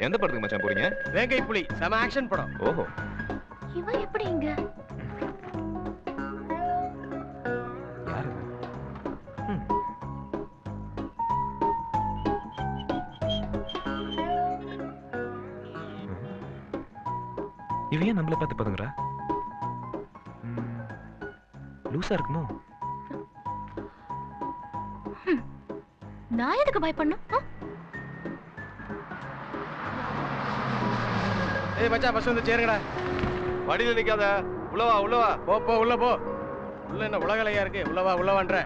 எந்த படத்துக்கு மச்சான் போறீங்க? வேங்கை புலி செம ஆக்ஷன் படம். ஓஹோ. இவன் எப்படி இங்க? யாரு? இவன் ஏன் நம்மள பார்த்து பதுங்குறா? லூசா இருக்குமோ? நான் எதுக்கு பயப்படணும்? ஏய் மச்சான் பஸ் வந்து சேருங்கடா. வண்டியில நிக்காத. உள்ளவா உள்ளவா. போ உள்ள போ. உள்ள என்ன உலகலையா இருக்கு? உள்ளவான்ற.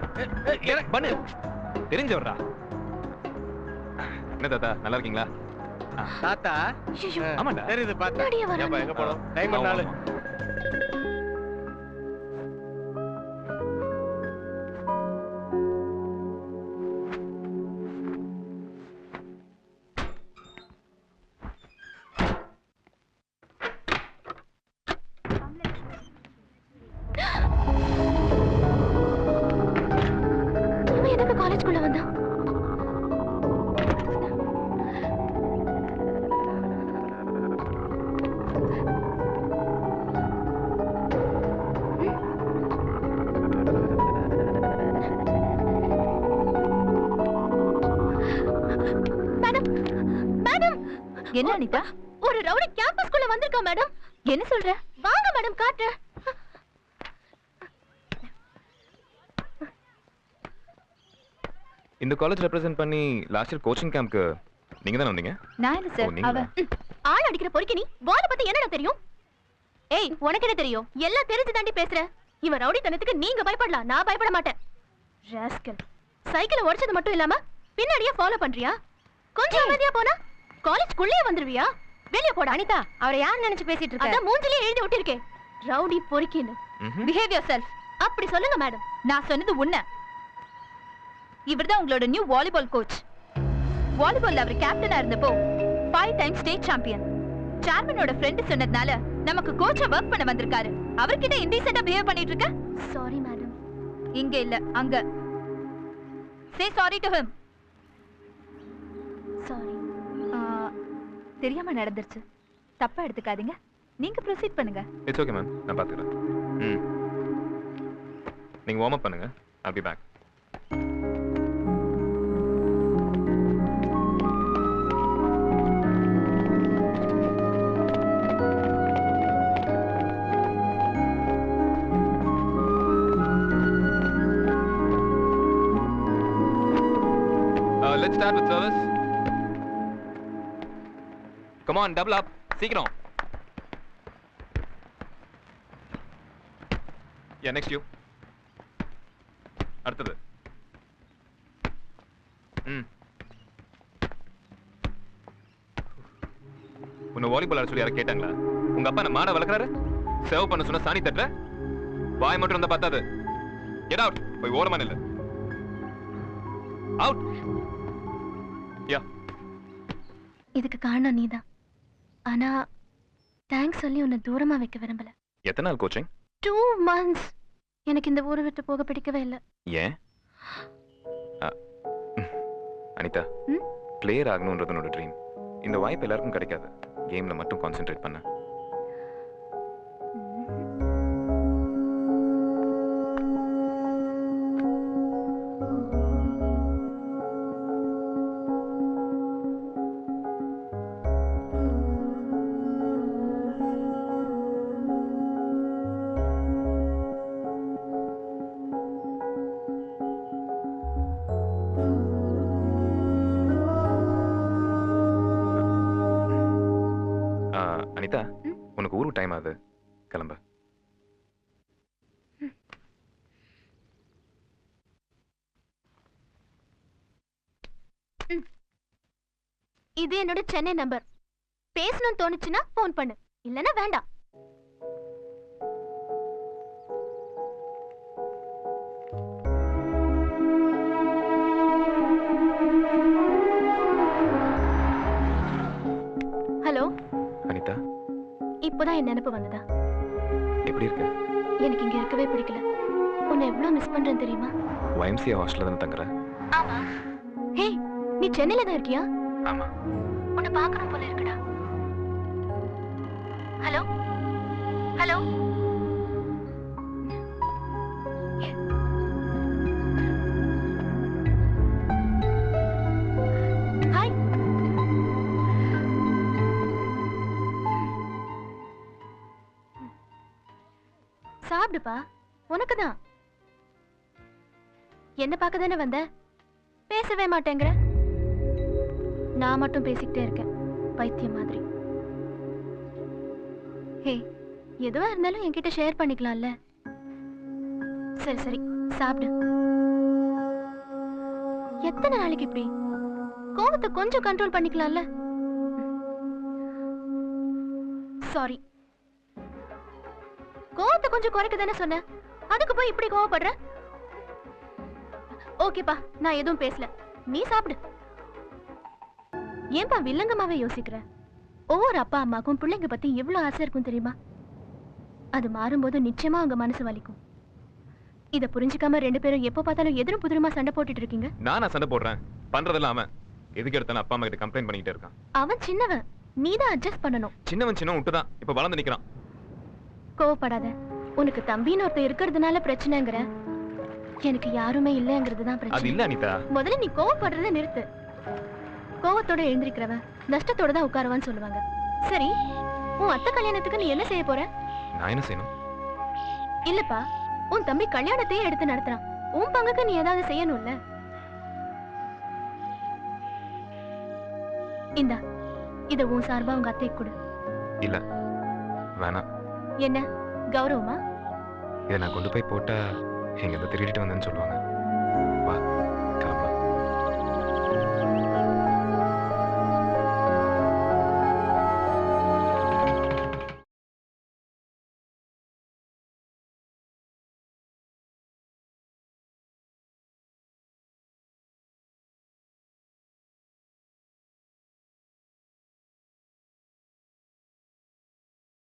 பண்ணு. தெரிஞ்சவரா? என்ன தாத்தா நல்லா இருக்கீங்களா? தாத்தா? ஆமாடா. தெரியுது பார்த்தா. ஏப்பா எங்க போறோம்? டைம் நாளு. காலேஜ்க்குள்ள வந்தா என்ன அனிதா? ஒரு ரவுடி கேம்பஸ்க்குள்ள வந்திருக்கா மேடம். என்ன சொல்ற? வாங்க மேடம் காட்டுறேன். இந்த காலேஜ் ரெப்ரசன்ட் பண்ணி லாஸ்ட் இயர் கோச்சிங் கேம்ப்க்கு நீங்க தான் வந்தீங்க? நான் இல்ல சார். அவ ஆள் அடிக்கிற பொறுக்கி நீ வாள பத்தி என்னடா தெரியும்? ஏய் உனக்கு என்ன தெரியும்? எல்லாம் தெரிஞ்சு தாண்டி பேசுற. இவன் ரவுடி தனத்துக்கு நீங்க பயப்படலாம், நான் பயப்பட மாட்டேன். ராஸ்கல். சைக்கிளை உடைச்சது மட்டும் இல்லாம பின்னாடியே ஃபாலோ பண்றியா? கொஞ்சம் அமைதியா போனா காலேஜ்க்குள்ளே வந்துருவியா? வெளிய போடா. அனிதா, அவரை யார் நினைச்சு பேசிட்டு இருக்க? அத மூஞ்சிலே எழுதி ஒட்டிருக்கேன். ரவுடி பொறுக்கின்னு. Behave yourself. அப்படி சொல்லுங்க மேடம். நான் சொன்னது உண்மை. இவர்தான் உங்களோட நியூ வாலிபால் கோச். வாலிபால்ல அவர் கேப்டனா இருந்தப்போ 5 டைம்ஸ் ஸ்டேட் சாம்பியன். சேர்மனோட ஃப்ரெண்ட் சொன்னதுனால நமக்கு கோச்சா வர்க் பண்ண வந்திருக்காரு. அவர்கிட்ட இன்டீசென்ட்டா பிஹேவ் பண்ணிட்டு இருக்க? Sorry madam. இங்க இல்ல, அங்க. சே சாரி டு ஹிம். சாரி. தெரியாம நடந்துருச்சு. தப்பா எடுத்துக்காதீங்க. நீங்க ப்ரோசீட் பண்ணுங்க. இட்ஸ் ஓகே மேம், நான் பாத்துக்கிறேன். நீங்க வார்ம் அப் பண்ணுங்க. I'll be back. Let's start with service. Come on, double up. சீக்கிரம். Yeah, next you. அடுத்தது. உன்னை வாலிபால் ஆட சொல்லி யாரை கேட்டாங்களா? உங்க அப்பா என்ன மாட வளர்க்கறாரு? சேவ் பண்ண சொன்ன சாணி தட்டுற? வாய் மட்டும் இருந்தா பத்தாது. Get out. போய் ஓரமா நில்லு. Out. Yeah. இதுக்கு காரணம் நீதான். ஆனா தேங்க்ஸ் சொல்லி உன்னை தூரமா வைக்க விரும்பல. எத்தனை நாள் கோச்சிங்? 2 months. எனக்கு இந்த ஊரை விட்டு போக பிடிக்கவே இல்லை. ஏன்? அனிதா, பிளேயர் ஆகணும்ன்றது என்னோட ட்ரீம். இந்த வாய்ப்பு எல்லாருக்கும் கிடைக்காது. கேம்ல மட்டும் கான்சென்ட்ரேட் பண்ண. அனிதா, உனக்கு ஊருக்கு டைம் ஆகுது, கிளம்ப. இது என்னோட சென்னை நம்பர். பேசணும்னு தோணுச்சுன்னா போன் பண்ணு, இல்லனா வேண்டாம். ஹலோ அனிதா, இப்போதான் என் நினைப்பு வந்ததா? எப்படி இருக்க? எனக்கு இங்க இருக்கவே பிடிக்கல. உன்னை எவ்வளவு மிஸ் பண்றேன்னு தெரியுமா? YMCA ஹாஸ்டல்ல தான தங்குற? ஆமா. ஹே, நீ சென்னையில தான் இருக்கியா? ஆமா. உன்னை பார்க்கணும் போல இருக்குடா. Hello hello hi. சாப்பிடுப்பா, உனக்குதான். என்ன பார்க்க தானே வந்த? பேசவே மாட்டேங்கிற. நான் மட்டும் பேசிக்கிட்டே இருக்கேன் பைத்தியம் மாதிரி. ஹே, எதுவா இருந்தாலும் என்கிட்ட ஷேர் பண்ணிக்கலாம்ல. சரி சரி சாப்பிடு. எத்தனை நாளைக்கு இப்படி? கோவத்தை கொஞ்சம் கண்ட்ரோல் பண்ணிக்கலாம்ல. சாரி, கோவத்தை கொஞ்சம் குறைக்க தானே சொன்ன, அதுக்கு போய் இப்படி கோவப்படுற? ஓகேப்பா, நான் எதுவும் பேசல, நீ சாப்பிடு. ஏன்பா வில்லங்கமாவே யோசிக்கிற? ஒவ்வொரு அப்பா அம்மாக்கும் பிள்ளைங்க பத்தி எவ்வளவு ஆசை இருக்கும் தெரியுமா? அது மாறும்போது நிச்சயமா அவங்க மனசு வலிக்கும். இத புரிஞ்சுக்காம ரெண்டு பேரும் எப்ப பார்த்தாலும் எதிரும் புதிருமா சண்டை போட்டுட்டு இருக்கீங்க. நானா சண்டை போடுறேன்? பண்றதெல்லாம் அவன். எதுக்கு எடுத்தாலும் அப்பா அம்மா கிட்ட கம்ப்ளைண்ட் பண்ணிட்டே இருக்கான். அவன் சின்னவன், நீதான் அட்ஜஸ்ட் பண்ணணும். சின்னவன் விட்டுதான் இப்ப வளர்ந்து நிக்கிறான். கோவப்படாத. உனக்கு தம்பின்னு ஒருத்தர் இருக்கிறதுனால பிரச்சனைங்கிற, எனக்கு யாருமே இல்லங்கிறது தான் அது பிரச்சனை. இல்ல அனிதா. முதல்ல நீ கோவப்படுறத நிறுத்து. கோவத்தோட எழுந்திருக்கிறவன் நஷ்டத்தோட தான் உட்காருவான்னு சொல்லுவாங்க. சரி, உன் அத்தை கல்யாணத்துக்கு நீ என்ன செய்ய போற? நான் என்ன செய்யணும்? இல்லப்பா, உன் தம்பி கல்யாணத்தையே எடுத்து நடத்துறான். உன் பங்குக்கு நீ ஏதாவது செய்யணும்ல. இந்தா, இத உன் சார்பா உங்க அத்தைக்கு கொடு. இல்ல வேணாம். என்ன கௌரவமா? இதை நான் கொண்டு போய் போட்டா எங்க திருடிட்டு வந்தேன்னு சொல்லுவாங்க.